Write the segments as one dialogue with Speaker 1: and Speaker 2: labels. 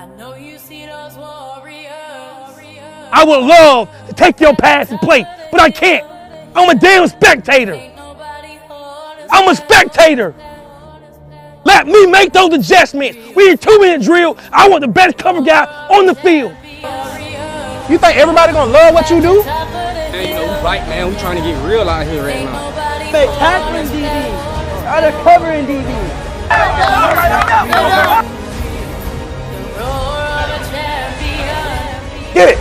Speaker 1: know you see those warriors.
Speaker 2: I would love to take your pass and play, but I can't. I'm a damn spectator. I'm a spectator. Let me make those adjustments. We in 2-minute drill. I want the best cover guy on the field.
Speaker 3: You think everybody gonna love what you do?
Speaker 4: Man, you know, we right, man. We trying to get real out here right now.
Speaker 5: They tackling DBs. They're covering DBs.
Speaker 3: Get it.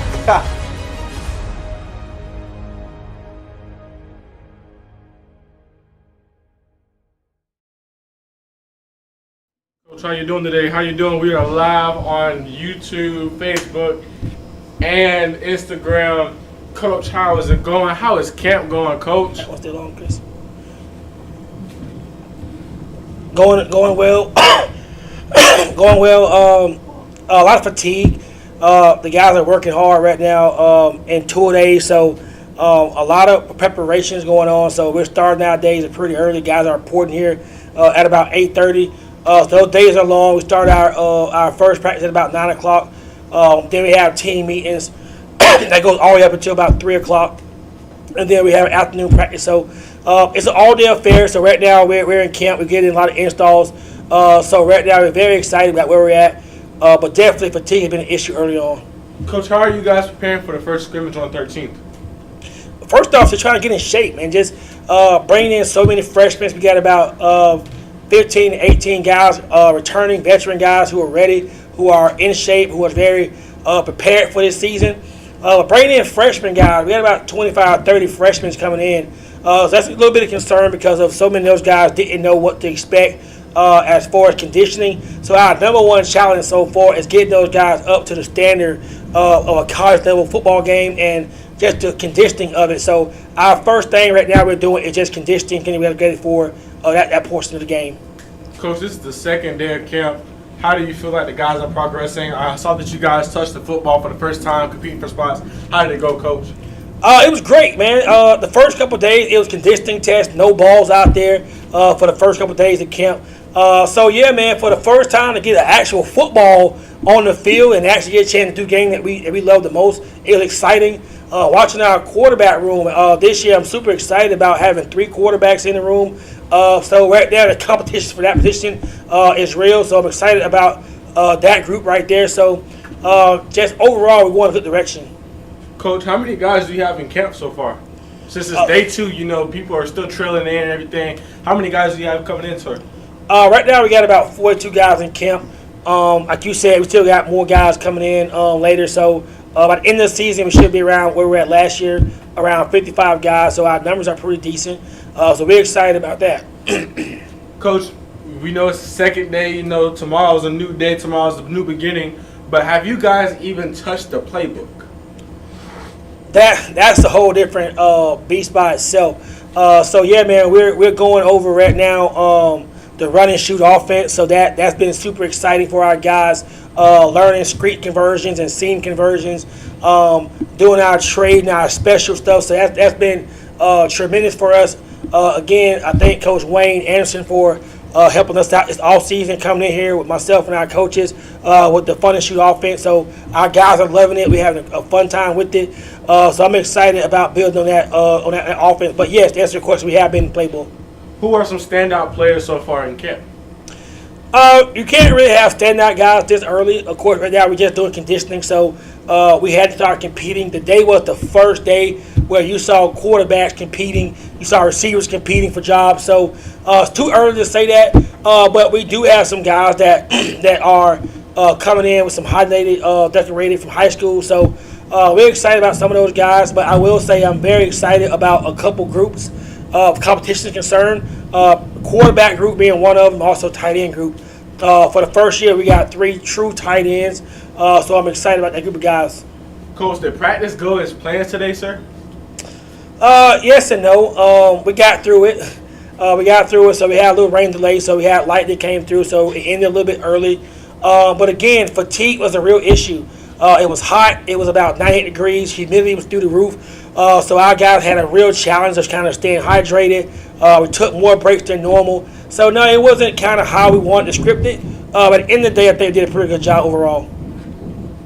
Speaker 6: Coach, how you doing today? How you doing? We are live on YouTube, Facebook, and Instagram. Coach, how is it going? How is camp going, Coach?
Speaker 2: What's that on, Chris? Going well. Going well. A lot of fatigue. The guys are working hard right now in 2 days, so a lot of preparations going on. So we're starting our days pretty early. Guys are reporting here at about 8:30. So those days are long. We start our first practice at about 9 o'clock. Then we have team meetings that goes all the way up until about 3 o'clock, and then we have afternoon practice. So it's an all-day affair. So right now we're in camp. We're getting a lot of installs. So right now we're very excited about where we're at. But definitely fatigue has been an issue early on.
Speaker 6: Coach, how are you guys preparing for the first scrimmage on 13th?
Speaker 2: First off, just trying to get in shape and just bringing in so many freshmen. We got about 15 to 18 guys, returning veteran guys who are ready, who are in shape, who are very prepared for this season. Bringing in freshman guys, we had about 25, 30 freshmen coming in. So that's a little bit of concern because of so many of those guys didn't know what to expect as far as conditioning. So our number one challenge so far is getting those guys up to the standard of a college level football game and just the conditioning of it. So our first thing right now we're doing is just conditioning, getting ready for that portion of the game.
Speaker 6: Coach, this is the second day of camp. How do you feel like the guys are progressing? I saw that you guys touched the football for the first time, competing for spots. How did it go, Coach?
Speaker 2: It was great, man. The first couple of days, it was conditioning test, no balls out there for the first couple of days of camp. So, yeah, man, for the first time to get an actual football on the field and actually get a chance to do a game that we love the most, it was exciting. Watching our quarterback room this year, I'm super excited about having 3 quarterbacks in the room. So right now, the competition for that position is real. So I'm excited about that group right there. So just overall, we're going in a good direction.
Speaker 6: Coach, how many guys do you have in camp so far? Since it's day 2, you know, people are still trailing in and everything. How many guys do you have coming in, sir?
Speaker 2: Right now, we got about 42 guys in camp. Like you said, we still got more guys coming in later. So by the end of the season, we should be around where we were at last year, around 55 guys. So our numbers are pretty decent. So we're excited about that.
Speaker 6: Coach, we know it's the second day. You know, tomorrow's a new day. Tomorrow's a new beginning. But have you guys even touched the playbook?
Speaker 2: That's a whole different beast by itself. So yeah, man, we're going over right now the run and shoot offense. So that's been super exciting for our guys. Learning screen conversions and seam conversions, doing our trade and our special stuff. So that's been tremendous for us. Again, I thank Coach Wayne Anderson for helping us out this offseason, coming in here with myself and our coaches with the fun and shoot offense. So our guys are loving it. We're having a fun time with it. So I'm excited about building on that offense. But yes, to answer your question, we have been in playbook.
Speaker 6: Who are some standout players so far in camp?
Speaker 2: You can't really have standout guys this early. Of course, right now we're just doing conditioning, so we had to start competing. The day was the first day where you saw quarterbacks competing, you saw receivers competing for jobs. So it's too early to say that, but we do have some guys that that are coming in with some highlighted, decorated from high school. So we're excited about some of those guys, but I will say I'm very excited about a couple groups of competition is concerned. Quarterback group being one of them, also tight end group. For the first year, we got 3 true tight ends, so I'm excited about that group of guys.
Speaker 6: Coach, did practice go as planned today, sir?
Speaker 2: Yes and no. We got through it. So we had a little rain delay, so we had light that came through, so it ended a little bit early. But again, fatigue was a real issue. It was hot. It was about 98 degrees. Humidity was through the roof. So our guys had a real challenge of kind of staying hydrated. We took more breaks than normal. So, no, it wasn't kind of how we wanted to script it. But at the end of the day, I think we did a pretty good job overall.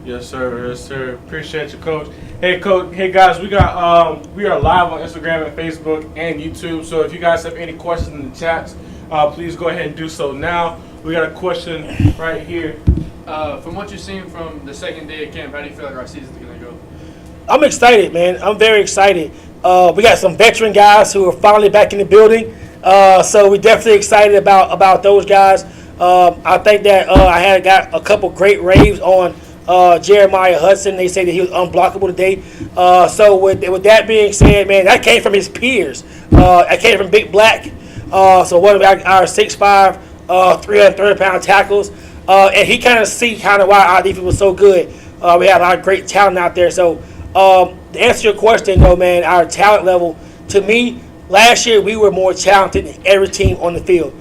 Speaker 6: Yes, sir. Yes, sir. Appreciate you, Coach. Hey, Coach. Hey, guys. We are live on Instagram and Facebook and YouTube. So if you guys have any questions in the chats, please go ahead and do so now. We got a question right here.
Speaker 7: From what you've seen from the second day of camp, how do you feel like our season's going to go?
Speaker 2: I'm excited, man. I'm very excited. We got some veteran guys who are finally back in the building. So we're definitely excited about those guys. I think that I got a couple great raves on Jeremiah Hudson. They say that he was unblockable today. So with that being said, man, that came from his peers. That came from Big Black. So one of our 6'5", 330-pound tackles. And he kind of see why our defense was so good. We have a lot of great talent out there. So to answer your question, though, man, our talent level, to me, last year we were more talented than every team on the field.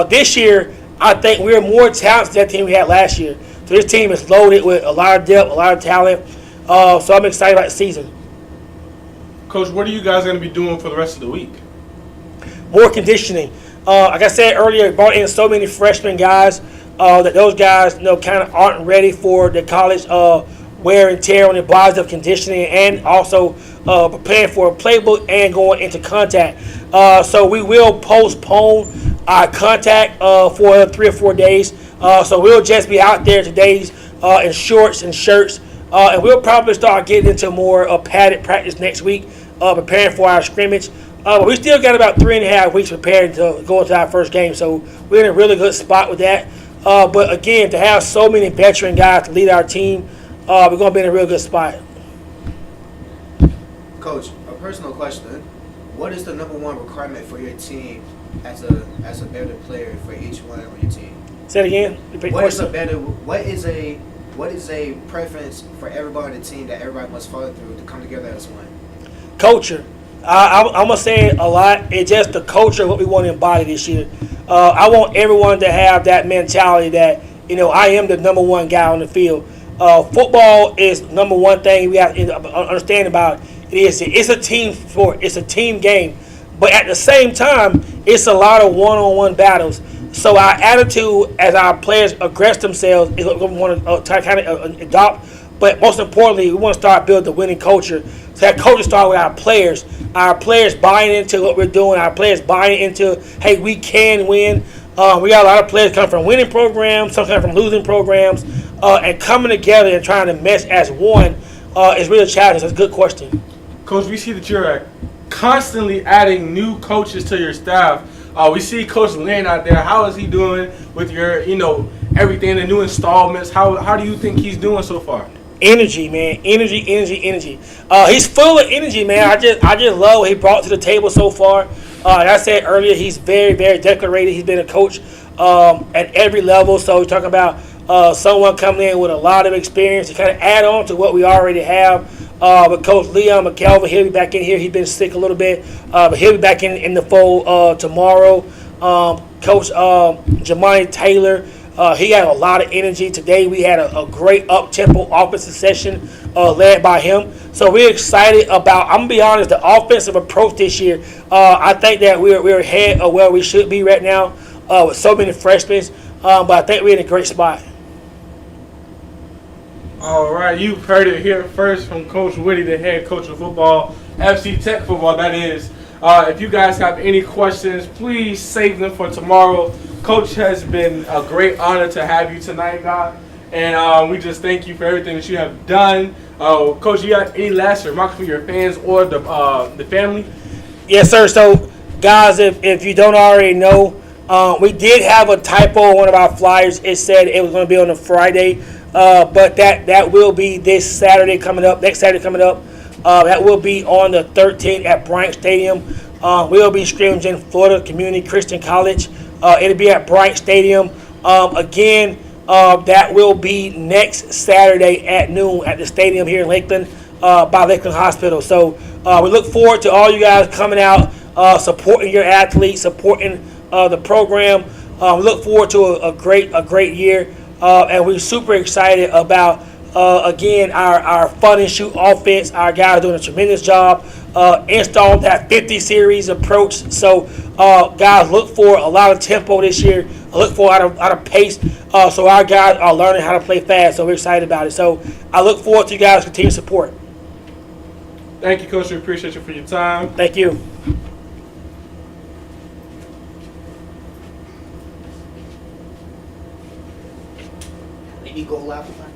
Speaker 2: This year, I think we're more talented than that team we had last year. So this team is loaded with a lot of depth, a lot of talent. So I'm excited about the season.
Speaker 6: Coach, what are you guys going to be doing for the rest of the week?
Speaker 2: More conditioning. Like I said earlier, brought in so many freshman guys that those guys, kind of aren't ready for the college wear and tear on their bodies of conditioning, and also preparing for a playbook and going into contact. So we will postpone our contact for 3 or 4 days. So we'll just be out there today in shorts and shirts, and we'll probably start getting into more padded practice next week, preparing for our scrimmage. But we still got about 3.5 weeks prepared to go into our first game, so we're in a really good spot with that. But again, to have so many veteran guys to lead our team, we're going to be in a real good spot.
Speaker 8: Coach, a personal question. What is the number one requirement for your team as a better player for each one on your team?
Speaker 2: Say it again.
Speaker 8: What is a preference for everybody on the team that everybody must follow through to come together as one?
Speaker 2: Culture. I'm going to say it a lot. It's just the culture of what we want to embody this year. I want everyone to have that mentality that, I am the number one guy on the field. Football is number one thing we have to understand about it. It's a team sport. It's a team game. But at the same time, it's a lot of one-on-one battles. So our attitude as our players aggress themselves is what we want to kind of adopt. But most importantly, we want to start building the winning culture. So that culture starts with our players. Our players buying into what we're doing. Our players buying into, hey, we can win. We got a lot of players coming from winning programs, some come from losing programs. And coming together and trying to mesh as one is really challenging. That's a good question.
Speaker 6: Coach, we see that you're constantly adding new coaches to your staff. We see Coach Lynn out there. How is he doing with your, everything, the new installments? How do you think he's doing so far?
Speaker 2: Energy, man. Energy. He's full of energy, man. I just love what he brought to the table so far. Like I said earlier, he's very, very decorated. He's been a coach at every level. So we're talking about someone coming in with a lot of experience to kind of add on to what we already have. With Coach Leon McKelvin, he'll be back in here. He's been sick a little bit, but he'll be back in the fold tomorrow. Coach Jamani Taylor, he had a lot of energy. Today we had a great up-tempo offensive session led by him. So we're excited about, I'm going to be honest, the offensive approach this year. I think that we're ahead of where we should be right now with so many freshmen. But I think we're in a great spot.
Speaker 6: All right, you've heard it here first from Coach Whitty, the head coach of football, FC Tech football, that is. If you guys have any questions, please save them for tomorrow. Coach, has been a great honor to have you tonight, God. And we just thank you for everything that you have done. Coach, you got any last remarks for your fans or the family?
Speaker 2: Yes, sir. So, guys, if you don't already know, we did have a typo on one of our flyers. It said it was going to be on a Friday. But that will be this Saturday coming up, next Saturday coming up. That will be on the 13th at Bryant Stadium. We'll be scrimmaging Florida Community Christian College. It'll be at Bryant Stadium. Again, that will be next Saturday at noon at the stadium here in Lakeland by Lakeland Hospital. So we look forward to all you guys coming out, supporting your athletes, supporting the program. We look forward to a great year. And we're super excited about, again, our fun and shoot offense. Our guys are doing a tremendous job installing that 50 series approach. So guys, look for a lot of tempo this year. I look for a lot of pace. So our guys are learning how to play fast. So we're excited about it. So I look forward to you guys' continued support.
Speaker 6: Thank you, Coach. We appreciate you for your time.
Speaker 2: Thank you.
Speaker 8: Let me go live.